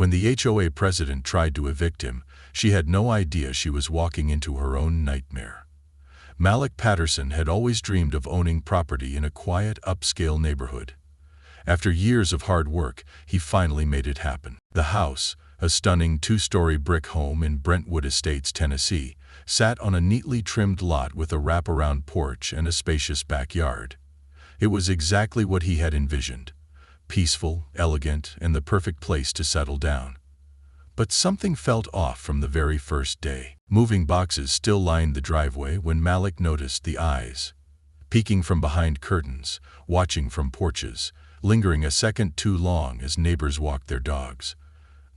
When the HOA president tried to evict him, she had no idea she was walking into her own nightmare. Malik Patterson had always dreamed of owning property in a quiet, upscale neighborhood. After years of hard work, he finally made it happen. The house, a stunning two-story brick home in Brentwood Estates, Tennessee, sat on a neatly trimmed lot with a wraparound porch and a spacious backyard. It was exactly what he had envisioned. Peaceful, elegant, and the perfect place to settle down. But something felt off from the very first day. Moving boxes still lined the driveway when Malik noticed the eyes. Peeking from behind curtains, watching from porches, lingering a second too long as neighbors walked their dogs.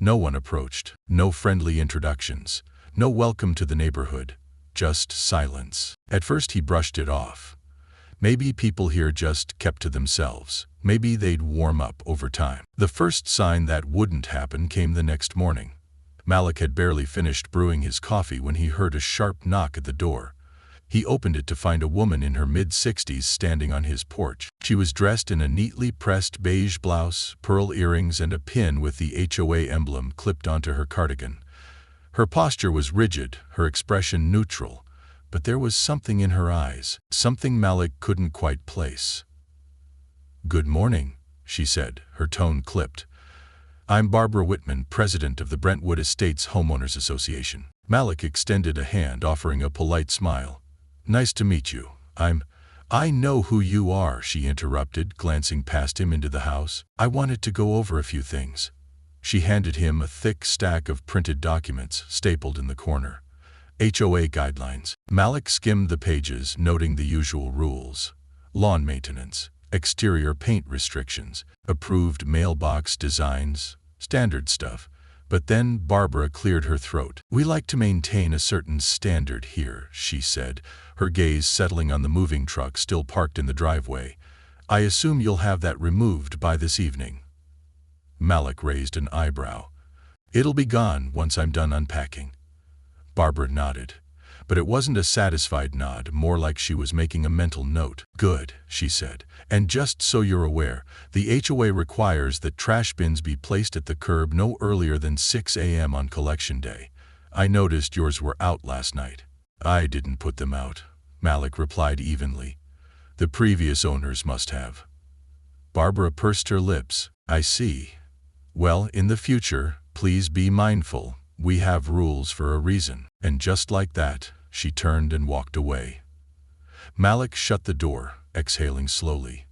No one approached, no friendly introductions, no welcome to the neighborhood, just silence. At first he brushed it off. Maybe people here just kept to themselves. Maybe they'd warm up over time. The first sign that wouldn't happen came the next morning. Malik had barely finished brewing his coffee when he heard a sharp knock at the door. He opened it to find a woman in her mid-60s standing on his porch. She was dressed in a neatly pressed beige blouse, pearl earrings, and a pin with the HOA emblem clipped onto her cardigan. Her posture was rigid, her expression neutral, but there was something in her eyes, something Malik couldn't quite place. "Good morning," she said, her tone clipped. "I'm Barbara Whitman, president of the Brentwood Estates Homeowners Association." Malik extended a hand, offering a polite smile. "Nice to meet you. I know who you are," she interrupted, glancing past him into the house. "I wanted to go over a few things." She handed him a thick stack of printed documents, stapled in the corner. HOA guidelines. Malik skimmed the pages, noting the usual rules. Lawn maintenance, exterior paint restrictions, approved mailbox designs, standard stuff. But then Barbara cleared her throat. "We like to maintain a certain standard here," she said, her gaze settling on the moving truck still parked in the driveway. "I assume you'll have that removed by this evening." Malik raised an eyebrow. "It'll be gone once I'm done unpacking." Barbara nodded. But it wasn't a satisfied nod, more like she was making a mental note. "Good," she said. "And just so you're aware, the HOA requires that trash bins be placed at the curb no earlier than 6 a.m. on collection day. I noticed yours were out last night." "I didn't put them out," Malik replied evenly. "The previous owners must have." Barbara pursed her lips. "I see. Well, in the future, please be mindful. We have rules for a reason." And just like that, she turned and walked away. Malik shut the door, exhaling slowly.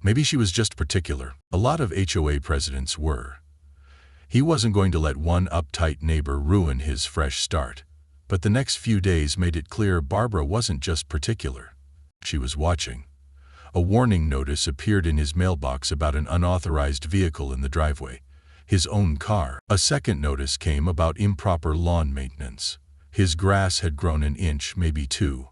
Maybe she was just particular. A lot of HOA presidents were. He wasn't going to let one uptight neighbor ruin his fresh start. But the next few days made it clear Barbara wasn't just particular. She was watching. A warning notice appeared in his mailbox about an unauthorized vehicle in the driveway. His own car. A second notice came about improper lawn maintenance. His grass had grown an inch, maybe two.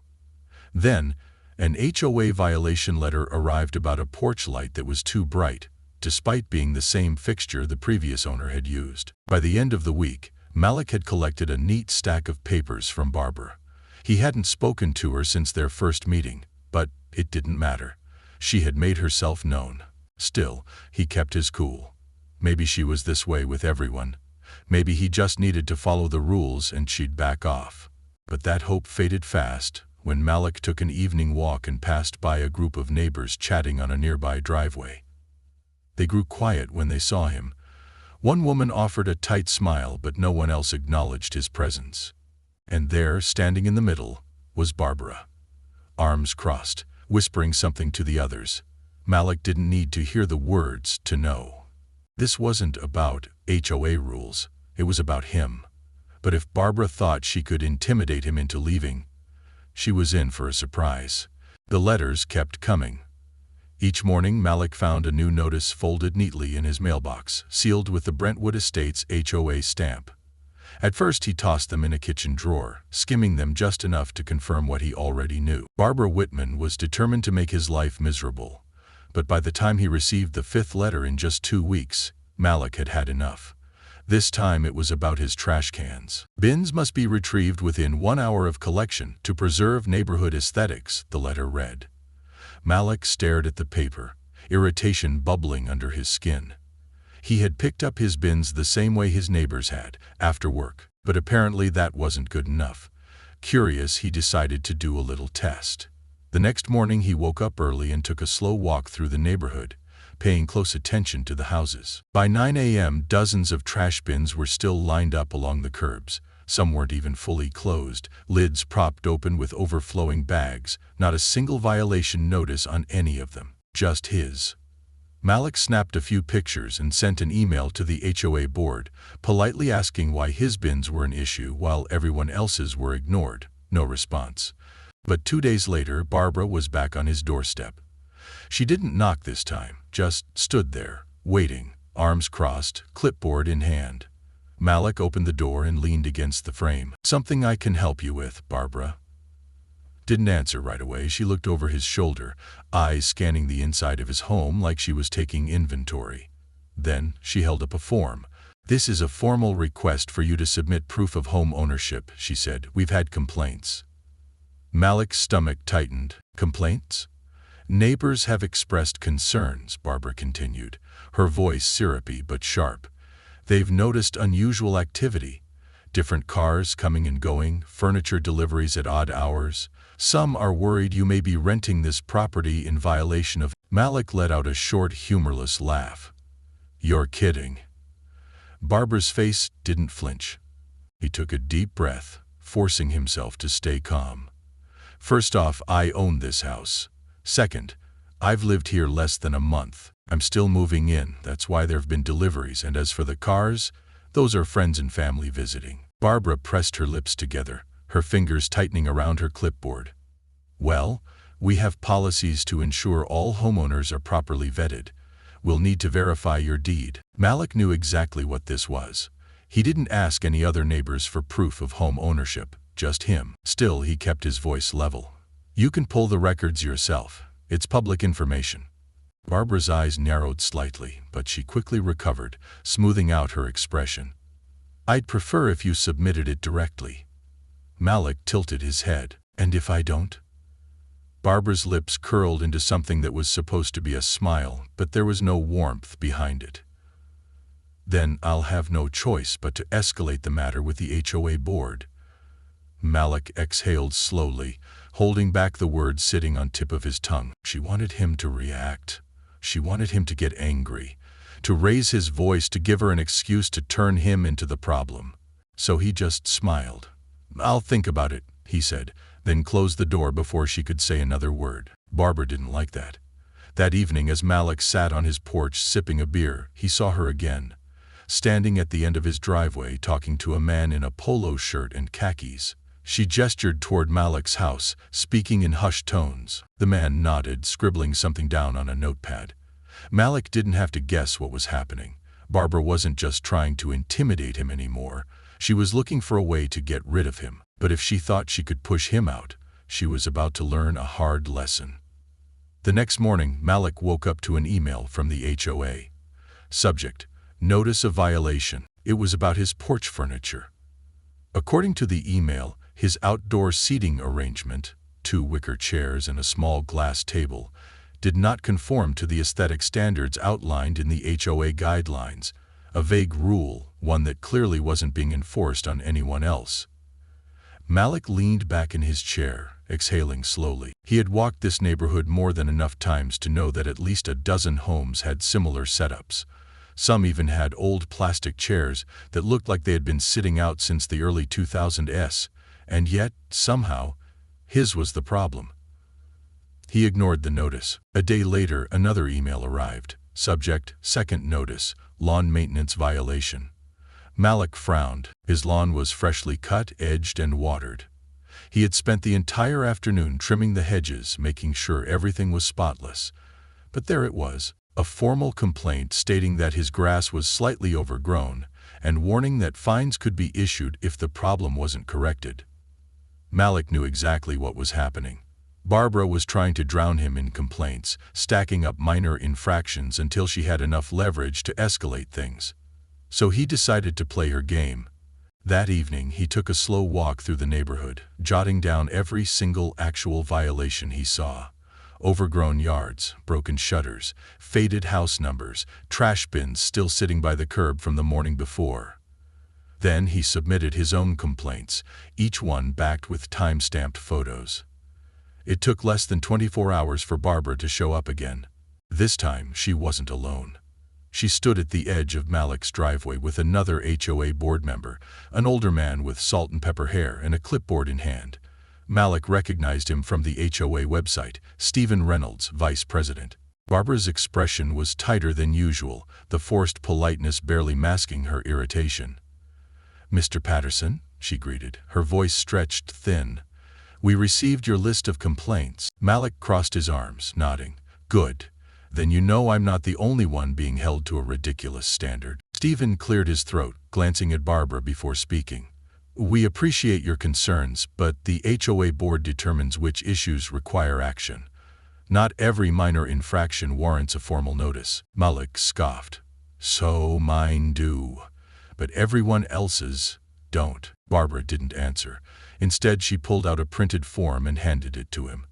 Then, an HOA violation letter arrived about a porch light that was too bright, despite being the same fixture the previous owner had used. By the end of the week, Malik had collected a neat stack of papers from Barbara. He hadn't spoken to her since their first meeting, but it didn't matter. She had made herself known. Still, he kept his cool. Maybe she was this way with everyone. Maybe he just needed to follow the rules and she'd back off. But that hope faded fast when Malik took an evening walk and passed by a group of neighbors chatting on a nearby driveway. They grew quiet when they saw him. One woman offered a tight smile, but no one else acknowledged his presence. And there, standing in the middle, was Barbara. Arms crossed, whispering something to the others. Malik didn't need to hear the words to know. This wasn't about HOA rules, it was about him. But if Barbara thought she could intimidate him into leaving, she was in for a surprise. The letters kept coming. Each morning Malik found a new notice folded neatly in his mailbox, sealed with the Brentwood Estates HOA stamp. At first he tossed them in a kitchen drawer, skimming them just enough to confirm what he already knew. Barbara Whitman was determined to make his life miserable. But by the time he received the 5th letter in just 2 weeks, Malik had had enough. This time it was about his trash cans. "Bins must be retrieved within 1 hour of collection to preserve neighborhood aesthetics," the letter read. Malik stared at the paper, irritation bubbling under his skin. He had picked up his bins the same way his neighbors had, after work, but apparently that wasn't good enough. Curious, he decided to do a little test. The next morning he woke up early and took a slow walk through the neighborhood, paying close attention to the houses. By 9 a.m., dozens of trash bins were still lined up along the curbs. Some weren't even fully closed, lids propped open with overflowing bags, not a single violation notice on any of them, just his. Malik snapped a few pictures and sent an email to the HOA board, politely asking why his bins were an issue while everyone else's were ignored. No response. But 2 days later, Barbara was back on his doorstep. She didn't knock this time, just stood there, waiting, arms crossed, clipboard in hand. Malik opened the door and leaned against the frame. "Something I can help you with, Barbara?" Didn't answer right away. She looked over his shoulder, eyes scanning the inside of his home like she was taking inventory. Then she held up a form. "This is a formal request for you to submit proof of home ownership," she said. "We've had complaints." Malik's stomach tightened. "Complaints?" "Neighbors have expressed concerns," Barbara continued, her voice syrupy but sharp. "They've noticed unusual activity. Different cars coming and going, furniture deliveries at odd hours. Some are worried you may be renting this property in violation of—" Malik let out a short, humorless laugh. "You're kidding." Barbara's face didn't flinch. He took a deep breath, forcing himself to stay calm. "First off, I own this house. Second, I've lived here less than a month. I'm still moving in, that's why there have been deliveries, and as for the cars, those are friends and family visiting." Barbara pressed her lips together, her fingers tightening around her clipboard. "Well, we have policies to ensure all homeowners are properly vetted. We'll need to verify your deed." Malik knew exactly what this was. He didn't ask any other neighbors for proof of home ownership, just him. Still, he kept his voice level. "You can pull the records yourself. It's public information." Barbara's eyes narrowed slightly, but she quickly recovered, smoothing out her expression. "I'd prefer if you submitted it directly." Malik tilted his head. "And if I don't?" Barbara's lips curled into something that was supposed to be a smile, but there was no warmth behind it. "Then I'll have no choice but to escalate the matter with the HOA board." Malik exhaled slowly, holding back the words sitting on tip of his tongue. She wanted him to react. She wanted him to get angry, to raise his voice, to give her an excuse to turn him into the problem. So he just smiled. "I'll think about it," he said, then closed the door before she could say another word. Barbara didn't like that. That evening, as Malik sat on his porch sipping a beer, he saw her again, standing at the end of his driveway talking to a man in a polo shirt and khakis. She gestured toward Malik's house, speaking in hushed tones. The man nodded, scribbling something down on a notepad. Malik didn't have to guess what was happening. Barbara wasn't just trying to intimidate him anymore. She was looking for a way to get rid of him. But if she thought she could push him out, she was about to learn a hard lesson. The next morning, Malik woke up to an email from the HOA. Subject: Notice of violation. It was about his porch furniture. According to the email, his outdoor seating arrangement, 2 wicker chairs and a small glass table, did not conform to the aesthetic standards outlined in the HOA guidelines, a vague rule, one that clearly wasn't being enforced on anyone else. Malik leaned back in his chair, exhaling slowly. He had walked this neighborhood more than enough times to know that at least a dozen homes had similar setups. Some even had old plastic chairs that looked like they had been sitting out since the early 2000s, and yet, somehow, his was the problem. He ignored the notice. A day later, another email arrived. Subject: Second notice, lawn maintenance violation. Malik frowned. His lawn was freshly cut, edged, and watered. He had spent the entire afternoon trimming the hedges, making sure everything was spotless. But there it was, a formal complaint stating that his grass was slightly overgrown, and warning that fines could be issued if the problem wasn't corrected. Malik knew exactly what was happening. Barbara was trying to drown him in complaints, stacking up minor infractions until she had enough leverage to escalate things. So he decided to play her game. That evening, he took a slow walk through the neighborhood, jotting down every single actual violation he saw. Overgrown yards, broken shutters, faded house numbers, trash bins still sitting by the curb from the morning before. Then he submitted his own complaints, each one backed with time-stamped photos. It took less than 24 hours for Barbara to show up again. This time, she wasn't alone. She stood at the edge of Malik's driveway with another HOA board member, an older man with salt and pepper hair and a clipboard in hand. Malik recognized him from the HOA website, Stephen Reynolds, vice president. Barbara's expression was tighter than usual, the forced politeness barely masking her irritation. "Mr. Patterson," she greeted, her voice stretched thin. "We received your list of complaints." Malik crossed his arms, nodding. "Good. Then you know I'm not the only one being held to a ridiculous standard." Stephen cleared his throat, glancing at Barbara before speaking. "We appreciate your concerns, but the HOA board determines which issues require action. Not every minor infraction warrants a formal notice." Malik scoffed. "So mine do. But everyone else's don't." Barbara didn't answer. Instead, she pulled out a printed form and handed it to him.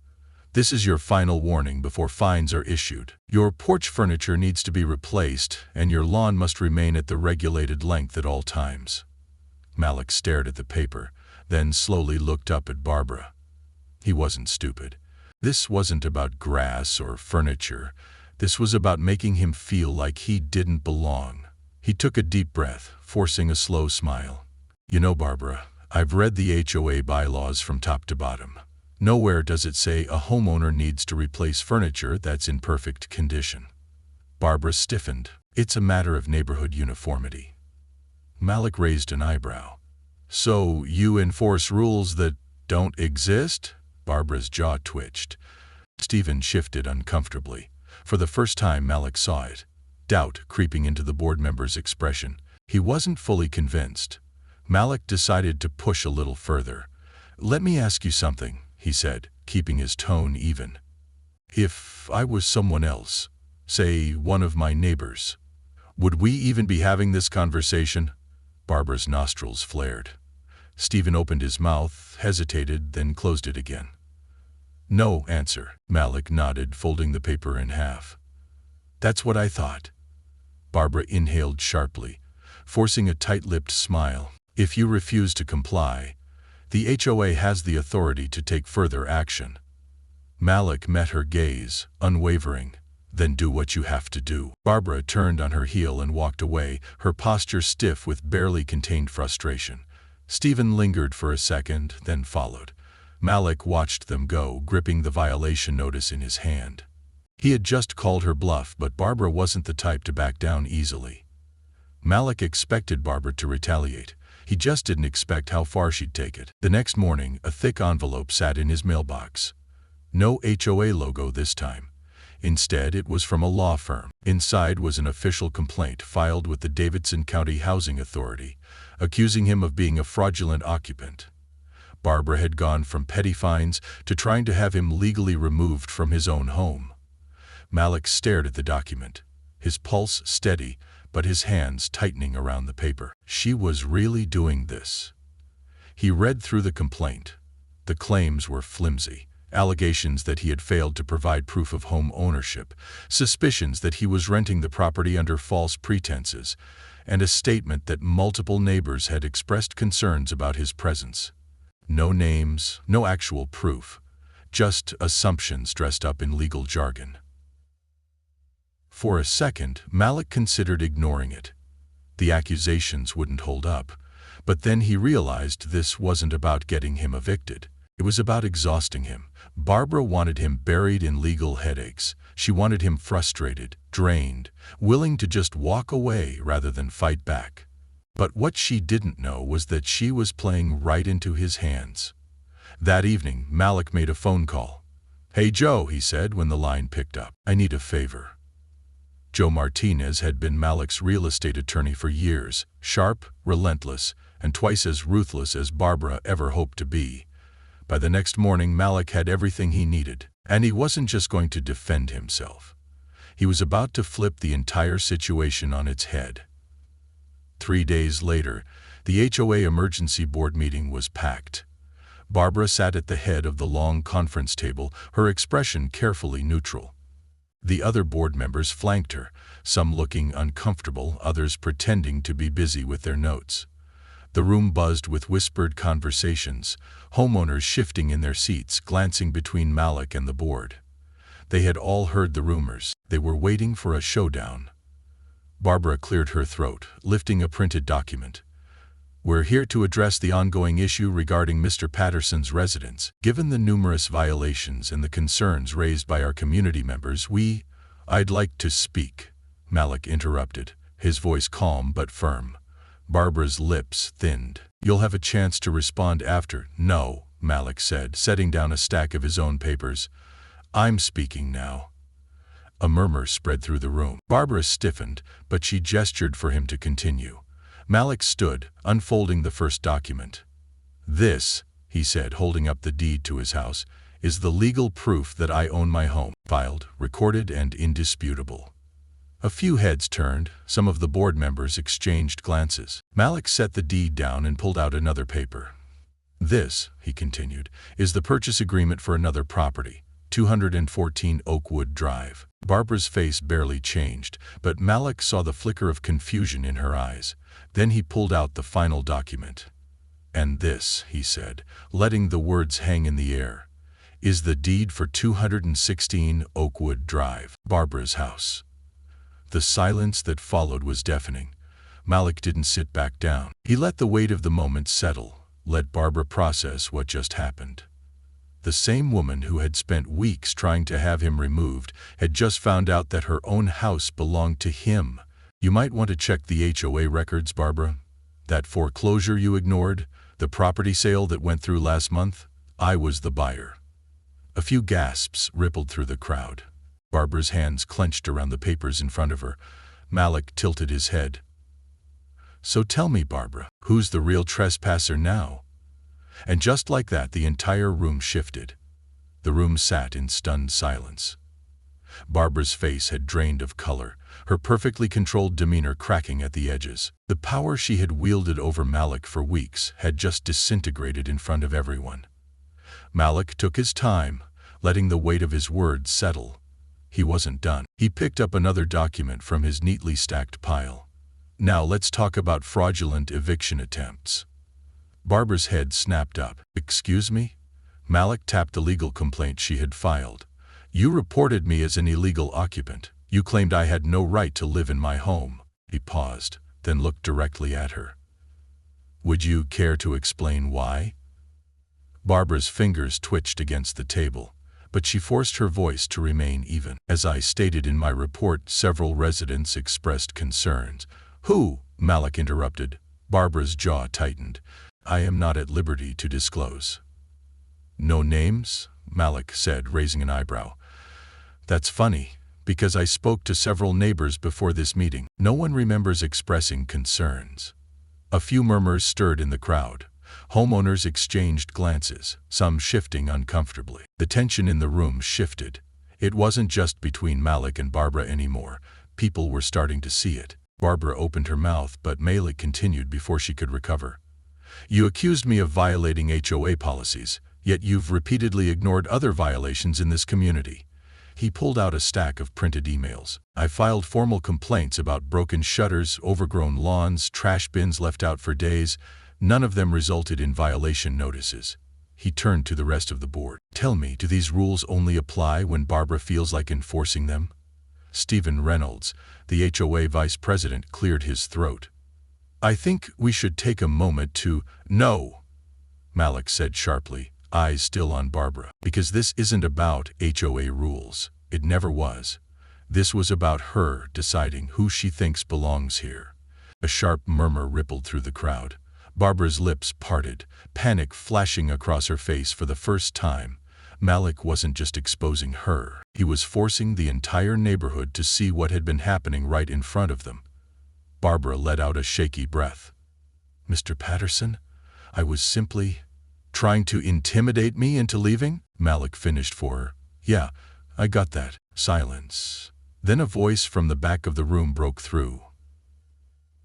"This is your final warning before fines are issued. Your porch furniture needs to be replaced, and your lawn must remain at the regulated length at all times." Malik stared at the paper, then slowly looked up at Barbara. He wasn't stupid. This wasn't about grass or furniture. This was about making him feel like he didn't belong. He took a deep breath, forcing a slow smile. "You know, Barbara, I've read the HOA bylaws from top to bottom. Nowhere does it say a homeowner needs to replace furniture that's in perfect condition." Barbara stiffened. "It's a matter of neighborhood uniformity." Malik raised an eyebrow. "So you enforce rules that don't exist?" Barbara's jaw twitched. Stephen shifted uncomfortably. For the first time, Malik saw it. Doubt creeping into the board member's expression. He wasn't fully convinced. Malik decided to push a little further. "Let me ask you something," he said, keeping his tone even. "If I was someone else, say one of my neighbors, would we even be having this conversation?" Barbara's nostrils flared. Stephen opened his mouth, hesitated, then closed it again. "No answer." Malik nodded, folding the paper in half. "That's what I thought." Barbara inhaled sharply, forcing a tight-lipped smile. "If you refuse to comply, the HOA has the authority to take further action." Malik met her gaze, unwavering. "Then do what you have to do." Barbara turned on her heel and walked away, her posture stiff with barely contained frustration. Stephen lingered for a second, then followed. Malik watched them go, gripping the violation notice in his hand. He had just called her bluff, but Barbara wasn't the type to back down easily. Malik expected Barbara to retaliate. He just didn't expect how far she'd take it. The next morning, a thick envelope sat in his mailbox. No HOA logo this time. Instead, it was from a law firm. Inside was an official complaint filed with the Davidson County Housing Authority, accusing him of being a fraudulent occupant. Barbara had gone from petty fines to trying to have him legally removed from his own home. Malik stared at the document, his pulse steady, but his hands tightening around the paper. She was really doing this. He read through the complaint. The claims were flimsy. Allegations that he had failed to provide proof of home ownership, suspicions that he was renting the property under false pretenses, and a statement that multiple neighbors had expressed concerns about his presence. No names, no actual proof, just assumptions dressed up in legal jargon. For a second, Malik considered ignoring it. The accusations wouldn't hold up, but then he realized this wasn't about getting him evicted. It was about exhausting him. Barbara wanted him buried in legal headaches. She wanted him frustrated, drained, willing to just walk away rather than fight back. But what she didn't know was that she was playing right into his hands. That evening, Malik made a phone call. "Hey Joe," he said when the line picked up. "I need a favor." Joe Martinez had been Malik's real estate attorney for years, sharp, relentless, and twice as ruthless as Barbara ever hoped to be. By the next morning, Malik had everything he needed, and he wasn't just going to defend himself. He was about to flip the entire situation on its head. 3 days later, the HOA emergency board meeting was packed. Barbara sat at the head of the long conference table, her expression carefully neutral. The other board members flanked her, some looking uncomfortable, others pretending to be busy with their notes. The room buzzed with whispered conversations, homeowners shifting in their seats, glancing between Malik and the board. They had all heard the rumors. They were waiting for a showdown. Barbara cleared her throat, lifting a printed document. "We're here to address the ongoing issue regarding Mr. Patterson's residence. Given the numerous violations and the concerns raised by our community members, I'd like to speak," Malik interrupted, his voice calm but firm. Barbara's lips thinned. "You'll have a chance to respond after." "No," Malik said, setting down a stack of his own papers. "I'm speaking now." A murmur spread through the room. Barbara stiffened, but she gestured for him to continue. Malik stood, unfolding the first document. "This," he said, holding up the deed to his house, "is the legal proof that I own my home. Filed, recorded, and indisputable." A few heads turned, some of the board members exchanged glances. Malik set the deed down and pulled out another paper. "This," he continued, "is the purchase agreement for another property, 214 Oakwood Drive." Barbara's face barely changed, but Malik saw the flicker of confusion in her eyes. Then he pulled out the final document. "And this," he said, letting the words hang in the air, "is the deed for 216 Oakwood Drive, Barbara's house." The silence that followed was deafening. Malik didn't sit back down. He let the weight of the moment settle, let Barbara process what just happened. The same woman who had spent weeks trying to have him removed had just found out that her own house belonged to him. "You might want to check the HOA records, Barbara. That foreclosure you ignored, the property sale that went through last month, I was the buyer." A few gasps rippled through the crowd. Barbara's hands clenched around the papers in front of her. Malik tilted his head. "So tell me, Barbara, who's the real trespasser now?" And just like that, the entire room shifted. The room sat in stunned silence. Barbara's face had drained of color, her perfectly controlled demeanor cracking at the edges. The power she had wielded over Malik for weeks had just disintegrated in front of everyone. Malik took his time, letting the weight of his words settle. He wasn't done. He picked up another document from his neatly stacked pile. "Now let's talk about fraudulent eviction attempts." Barbara's head snapped up. "Excuse me?" Malik tapped the legal complaint she had filed. "You reported me as an illegal occupant. You claimed I had no right to live in my home." He paused, then looked directly at her. "Would you care to explain why?" Barbara's fingers twitched against the table, but she forced her voice to remain even. "As I stated in my report, several residents expressed concerns." "Who?" Malik interrupted. Barbara's jaw tightened. "I am not at liberty to disclose." "No names?" Malik said, raising an eyebrow. "That's funny, because I spoke to several neighbors before this meeting. No one remembers expressing concerns." A few murmurs stirred in the crowd. Homeowners exchanged glances, some shifting uncomfortably. The tension in the room shifted. It wasn't just between Malik and Barbara anymore. People were starting to see it. Barbara opened her mouth, but Malik continued before she could recover. "You accused me of violating HOA policies, yet you've repeatedly ignored other violations in this community." He pulled out a stack of printed emails. "I filed formal complaints about broken shutters, overgrown lawns, trash bins left out for days. None of them resulted in violation notices." He turned to the rest of the board. "Tell me, do these rules only apply when Barbara feels like enforcing them?" Stephen Reynolds, the HOA vice president, cleared his throat. "I think we should take a moment to—" "No," Malik said sharply, eyes still on Barbara. "Because this isn't about HOA rules. It never was. This was about her deciding who she thinks belongs here." A sharp murmur rippled through the crowd. Barbara's lips parted, panic flashing across her face for the first time. Malik wasn't just exposing her. He was forcing the entire neighborhood to see what had been happening right in front of them. Barbara let out a shaky breath. "Mr. Patterson, I was simply trying to intimidate me into leaving?" Malik finished for her. "Yeah, I got that." Silence. Then a voice from the back of the room broke through.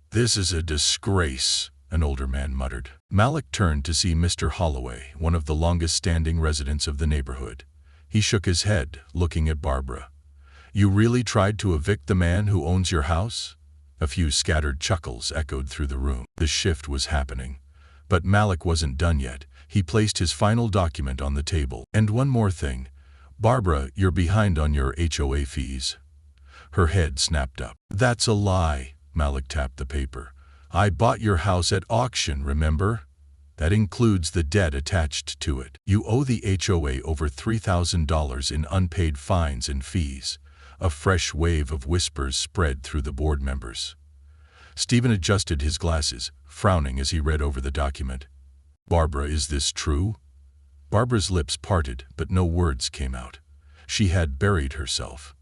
"This is a disgrace," an older man muttered. Malik turned to see Mr. Holloway, one of the longest-standing residents of the neighborhood. He shook his head, looking at Barbara. "You really tried to evict the man who owns your house?" A few scattered chuckles echoed through the room. The shift was happening. But Malik wasn't done yet. He placed his final document on the table. "And one more thing. Barbara, you're behind on your HOA fees." Her head snapped up. "That's a lie." Malik tapped the paper. "I bought your house at auction, remember? That includes the debt attached to it. You owe the HOA over $3,000 in unpaid fines and fees." A fresh wave of whispers spread through the board members. Stephen adjusted his glasses, frowning as he read over the document. "Barbara, is this true?" Barbara's lips parted, but no words came out. She had buried herself.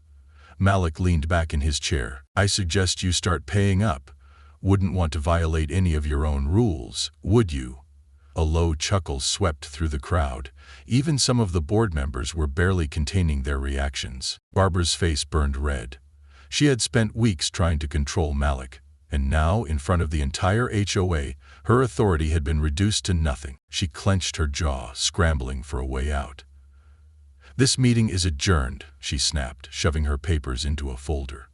Malik leaned back in his chair. "I suggest you start paying up. Wouldn't want to violate any of your own rules, would you?" A low chuckle swept through the crowd. Even some of the board members were barely containing their reactions. Barbara's face burned red. She had spent weeks trying to control Malik, and now, in front of the entire HOA, her authority had been reduced to nothing. She clenched her jaw, scrambling for a way out. "This meeting is adjourned," she snapped, shoving her papers into a folder.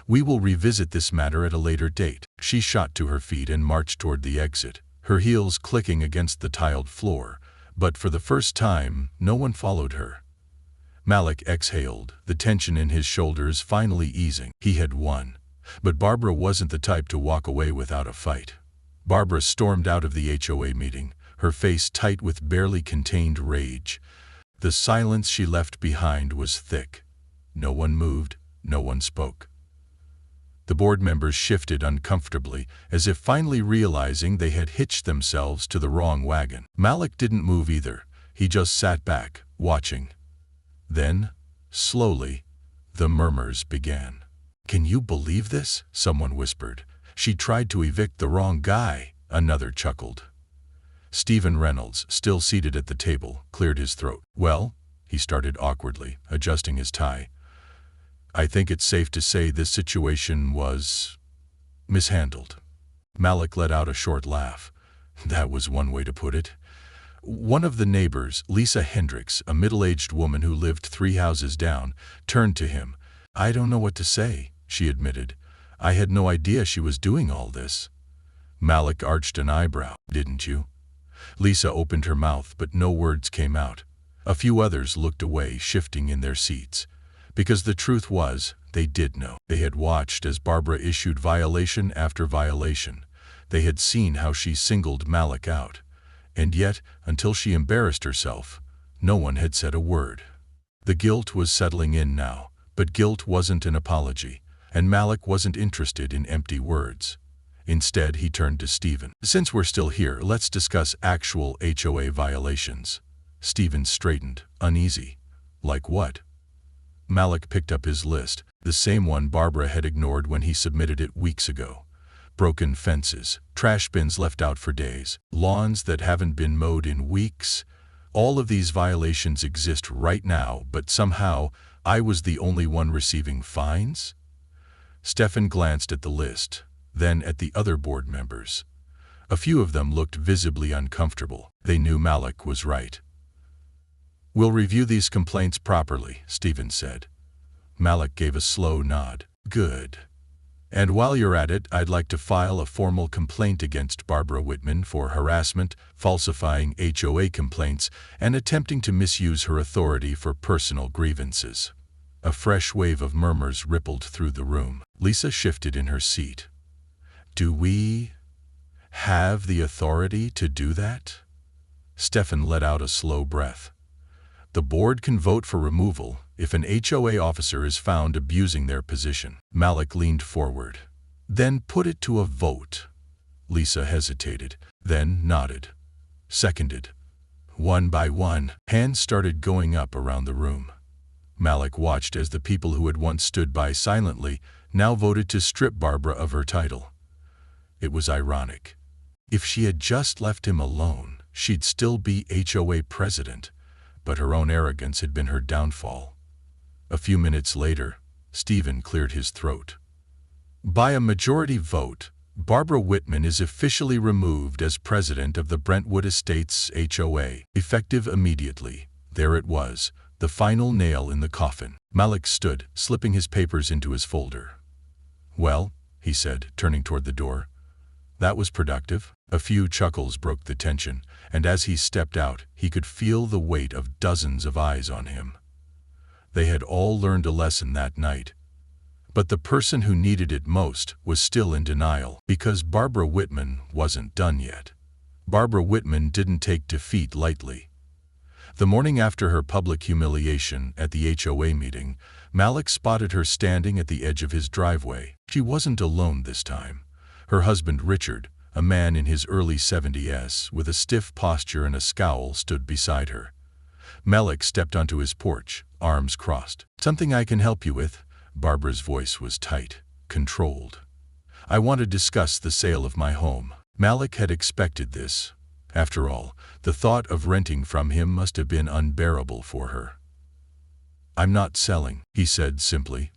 "We will revisit this matter at a later date." She shot to her feet and marched toward the exit, her heels clicking against the tiled floor, but for the first time, no one followed her. Malik exhaled, the tension in his shoulders finally easing. He had won. But Barbara wasn't the type to walk away without a fight. Barbara stormed out of the HOA meeting, her face tight with barely contained rage. The silence she left behind was thick. No one moved, no one spoke. The board members shifted uncomfortably, as if finally realizing they had hitched themselves to the wrong wagon. Malik didn't move either. He just sat back, watching. Then, slowly, the murmurs began. "Can you believe this?" someone whispered. "She tried to evict the wrong guy," another chuckled. Stephen Reynolds, still seated at the table, cleared his throat. "Well," he started awkwardly, adjusting his tie, "I think it's safe to say this situation was mishandled." Malik let out a short laugh. That was one way to put it. One of the neighbors, Lisa Hendricks, a middle-aged woman who lived 3 houses down, turned to him. "I don't know what to say," she admitted. "I had no idea she was doing all this." Malik arched an eyebrow. "Didn't you?" Lisa opened her mouth, but no words came out. A few others looked away, shifting in their seats. Because the truth was, they did know. They had watched as Barbara issued violation after violation. They had seen how she singled Malik out. And yet, until she embarrassed herself, no one had said a word. The guilt was settling in now, but guilt wasn't an apology, and Malik wasn't interested in empty words. Instead, he turned to Stephen. "Since we're still here, let's discuss actual HOA violations." Stephen straightened, uneasy. "Like what?" Malik picked up his list, the same one Barbara had ignored when he submitted it weeks ago. Broken fences, trash bins left out for days, lawns that haven't been mowed in weeks. All of these violations exist right now, but somehow I was the only one receiving fines? Stefan glanced at the list, then at the other board members. A few of them looked visibly uncomfortable. They knew Malik was right. "We'll review these complaints properly," Stephen said. Malik gave a slow nod. "Good. And while you're at it, I'd like to file a formal complaint against Barbara Whitman for harassment, falsifying HOA complaints, and attempting to misuse her authority for personal grievances." A fresh wave of murmurs rippled through the room. Lisa shifted in her seat. "Do we have the authority to do that?" Stefan let out a slow breath. "The board can vote for removal if an HOA officer is found abusing their position." Malik leaned forward. "Then put it to a vote." Lisa hesitated, then nodded. "Seconded." One by one, hands started going up around the room. Malik watched as the people who had once stood by silently now voted to strip Barbara of her title. It was ironic. If she had just left him alone, she'd still be HOA president, but her own arrogance had been her downfall. A few minutes later, Stephen cleared his throat. "By a majority vote, Barbara Whitman is officially removed as president of the Brentwood Estates HOA, effective immediately. There it was, the final nail in the coffin. Malik stood, slipping his papers into his folder. "Well," he said, turning toward the door. "That was productive." A few chuckles broke the tension, and as he stepped out, he could feel the weight of dozens of eyes on him. They had all learned a lesson that night. But the person who needed it most was still in denial, because Barbara Whitman wasn't done yet. Barbara Whitman didn't take defeat lightly. The morning after her public humiliation at the HOA meeting, Malik spotted her standing at the edge of his driveway. She wasn't alone this time. Her husband Richard, a man in his early 70s with a stiff posture and a scowl, stood beside her. Malik stepped onto his porch, arms crossed. "Something I can help you with?" Barbara's voice was tight, controlled. "I want to discuss the sale of my home." Malik had expected this. After all, the thought of renting from him must have been unbearable for her. "I'm not selling," he said simply.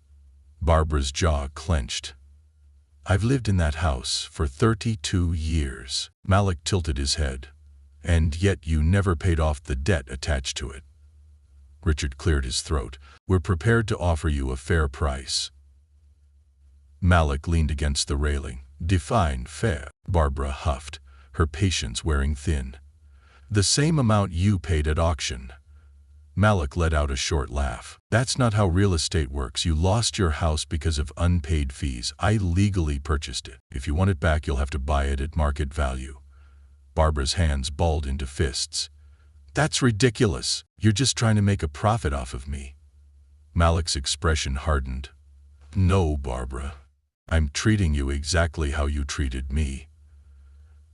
Barbara's jaw clenched. "I've lived in that house for 32 years. Malik tilted his head. "And yet you never paid off the debt attached to it." Richard cleared his throat. "We're prepared to offer you a fair price." Malik leaned against the railing. "Define fair." Barbara huffed, her patience wearing thin. "The same amount you paid at auction." Malik let out a short laugh. "That's not how real estate works. You lost your house because of unpaid fees. I legally purchased it. If you want it back, you'll have to buy it at market value." Barbara's hands balled into fists. "That's ridiculous. You're just trying to make a profit off of me." Malik's expression hardened. "No, Barbara. I'm treating you exactly how you treated me."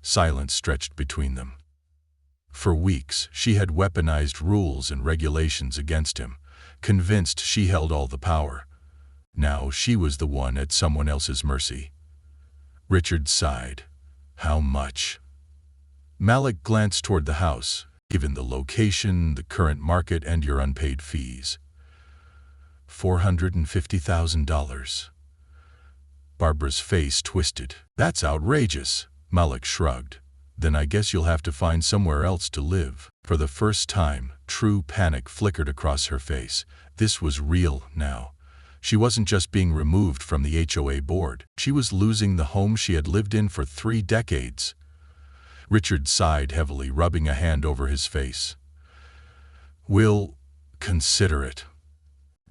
Silence stretched between them. For weeks, she had weaponized rules and regulations against him, convinced she held all the power. Now she was the one at someone else's mercy. Richard sighed. "How much?" Malik glanced toward the house. "Given the location, the current market, and your unpaid fees." $450,000. Barbara's face twisted. "That's outrageous." Malik shrugged. "Then I guess you'll have to find somewhere else to live." For the first time, true panic flickered across her face. This was real now. She wasn't just being removed from the HOA board. She was losing the home she had lived in for 3 decades. Richard sighed heavily, rubbing a hand over his face. "We'll consider it."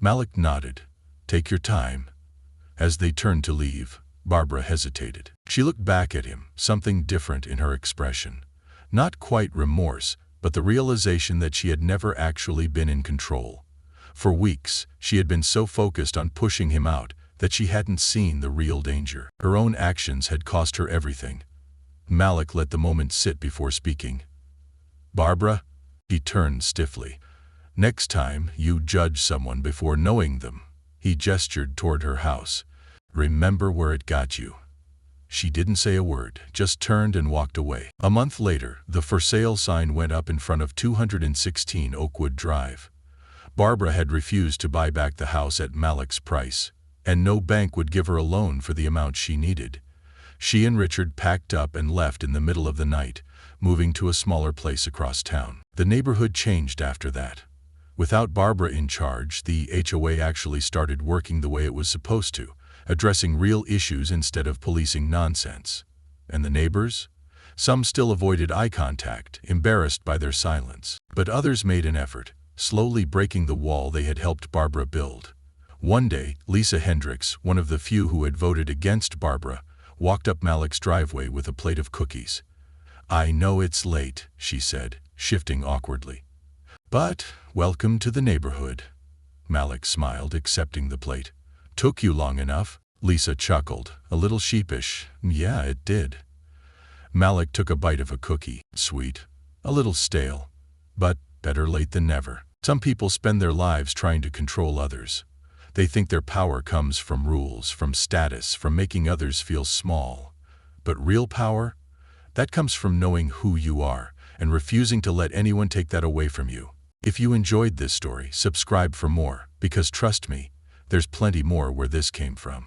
Malik nodded. "Take your time." As they turned to leave, Barbara hesitated. She looked back at him, something different in her expression. Not quite remorse, but the realization that she had never actually been in control. For weeks, she had been so focused on pushing him out that she hadn't seen the real danger. Her own actions had cost her everything. Malik let the moment sit before speaking. "Barbara," he turned stiffly, "next time you judge someone before knowing them." He gestured toward her house. "Remember where it got you." She didn't say a word, just turned and walked away. A month later, the for sale sign went up in front of 216 Oakwood Drive. Barbara had refused to buy back the house at Malik's price, and no bank would give her a loan for the amount she needed. She and Richard packed up and left in the middle of the night, moving to a smaller place across town. The neighborhood changed after that. Without Barbara in charge, the HOA actually started working the way it was supposed to, addressing real issues instead of policing nonsense. And the neighbors? Some still avoided eye contact, embarrassed by their silence. But others made an effort, slowly breaking the wall they had helped Barbara build. One day, Lisa Hendricks, one of the few who had voted against Barbara, walked up Malik's driveway with a plate of cookies. "I know it's late," she said, shifting awkwardly. "But welcome to the neighborhood." Malik smiled, accepting the plate. "Took you long enough?" Lisa chuckled, a little sheepish. "Yeah, it did." Malik took a bite of a cookie. Sweet, a little stale, but better late than never. Some people spend their lives trying to control others. They think their power comes from rules, from status, from making others feel small. But real power? That comes from knowing who you are and refusing to let anyone take that away from you. If you enjoyed this story, subscribe for more, because trust me, there's plenty more where this came from.